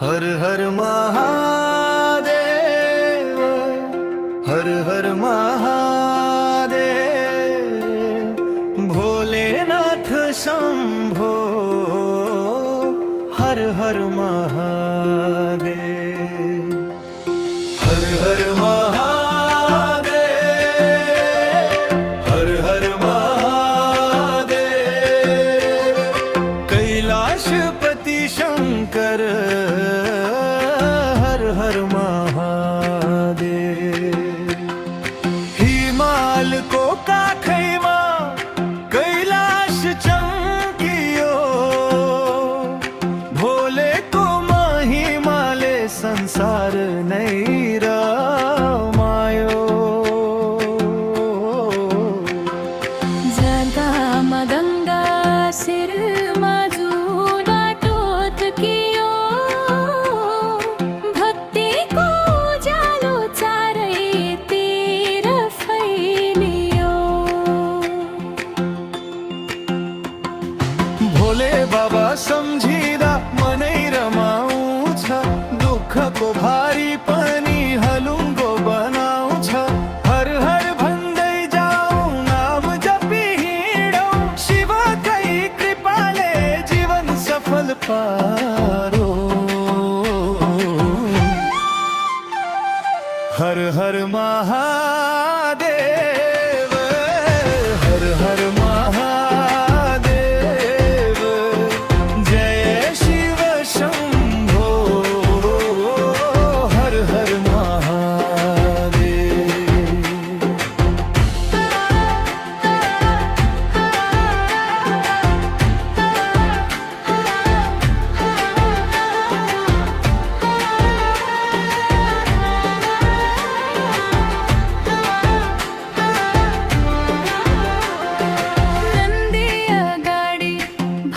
हर हर महादेव, हर हर महादेव, भोलेनाथ शंभो, हर हर महादेव, हर हर महादेव, हर हर महादेव, कैलाशपति शंकर, हर हर महादेव, हिमाल को काखैमा कैलाश चमकियो, भोले को महिमाले संसार नहीं रमायो। जगामा गंगा शिरमा जुना टोत कियो, भक्तिको उज्यालो चारैतिर फैलियो। भोले बाबा सम्झिँदा मनै रमाउँछ, दुःखको भारी पनि हलुङ्गो बनाउँछ। हर हर भन्दै जाऊ, नाम जपी हिँडौँ, शिवकै कृपाले जीवन सफल पारो। हर हर महादेव, हर हर महादेव, जय शिव शंभो, हर हर महादेव। नंदिया गाडी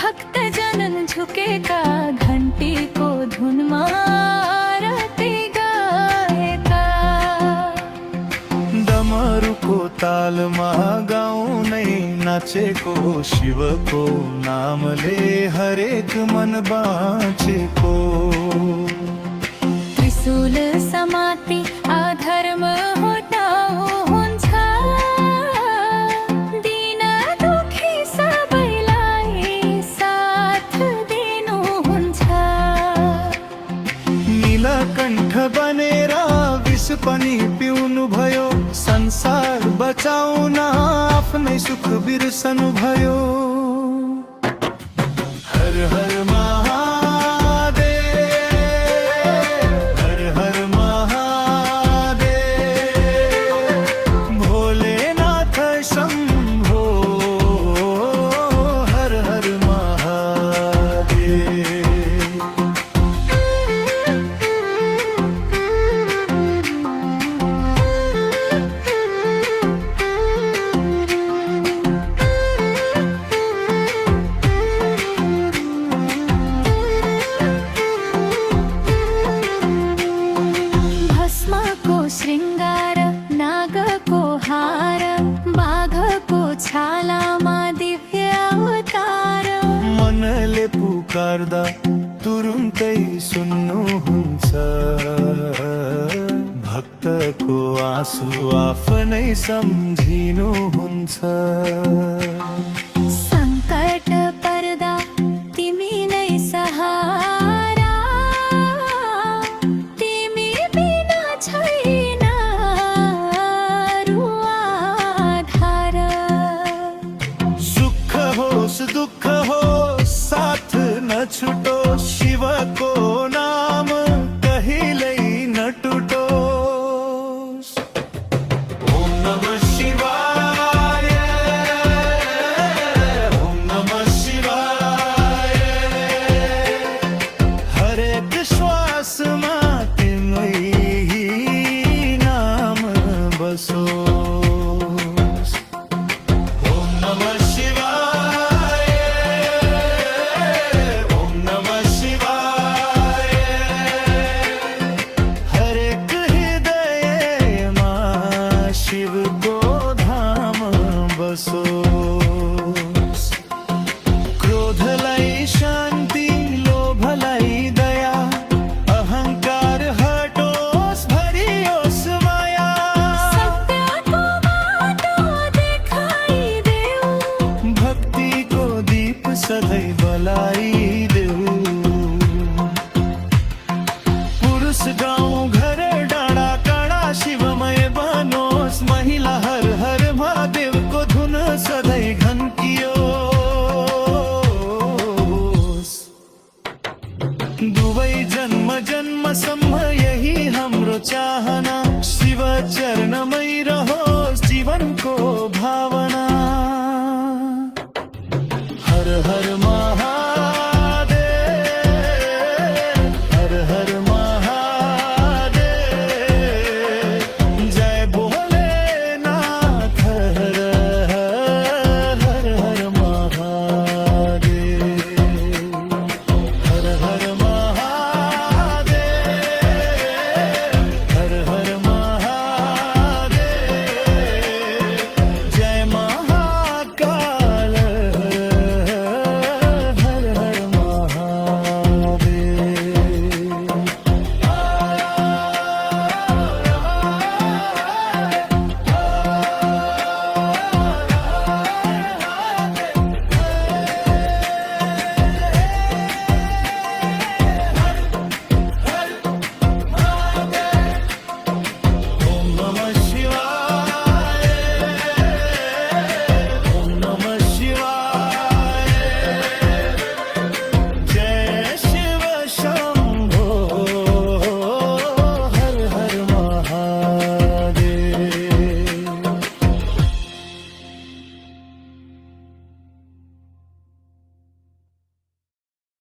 भक्तजन झुकेका, घंटीको धुनमा आरती गाएका। डमरुको तालमा गाउनै नाचेको, शिवको नामले हरेक मन बाँचेको। त्रिशूल समाती अधर्म हटाउ हुन्छ, दिन दुखी सबैलाई साथ दिनुहुन्छ। नीलकण्ठ बनेर विष पनि पिउनु भयो, संसार बचाउन आफ्नै सुख बिर्सनु भयो। हर हर महादेव, हर हर महादेव, भोलेनाथ शंभो, हर हर महादेव। भस्मको श्रृङ्गार, नागको हार, बाघको छालामा दिव्य अवतार। मनले पुकार्दा तुरुन्तै सुन्नुहुन्छ, भक्तको आँसु आफ्नै सम्झिनुहुन्छ। सङ्कट पर्दा तिमी नै सहारा, तिमी बिना छैन अरू आधार। सुख होस् दुःख होस् साथ न छुटो, शिवको नाम कहिल्यै न टुटोस्। ओम नमः शिवाय, ओम नमः शिवाय, हरेक श्वासमा तिम्रै नाम बसोस्। ओम नमः शिवाय, ओम नमः शिवाय। दुवै जन्म जन्म सम्म यही हाम्रो चाहना शिव चरणमै रह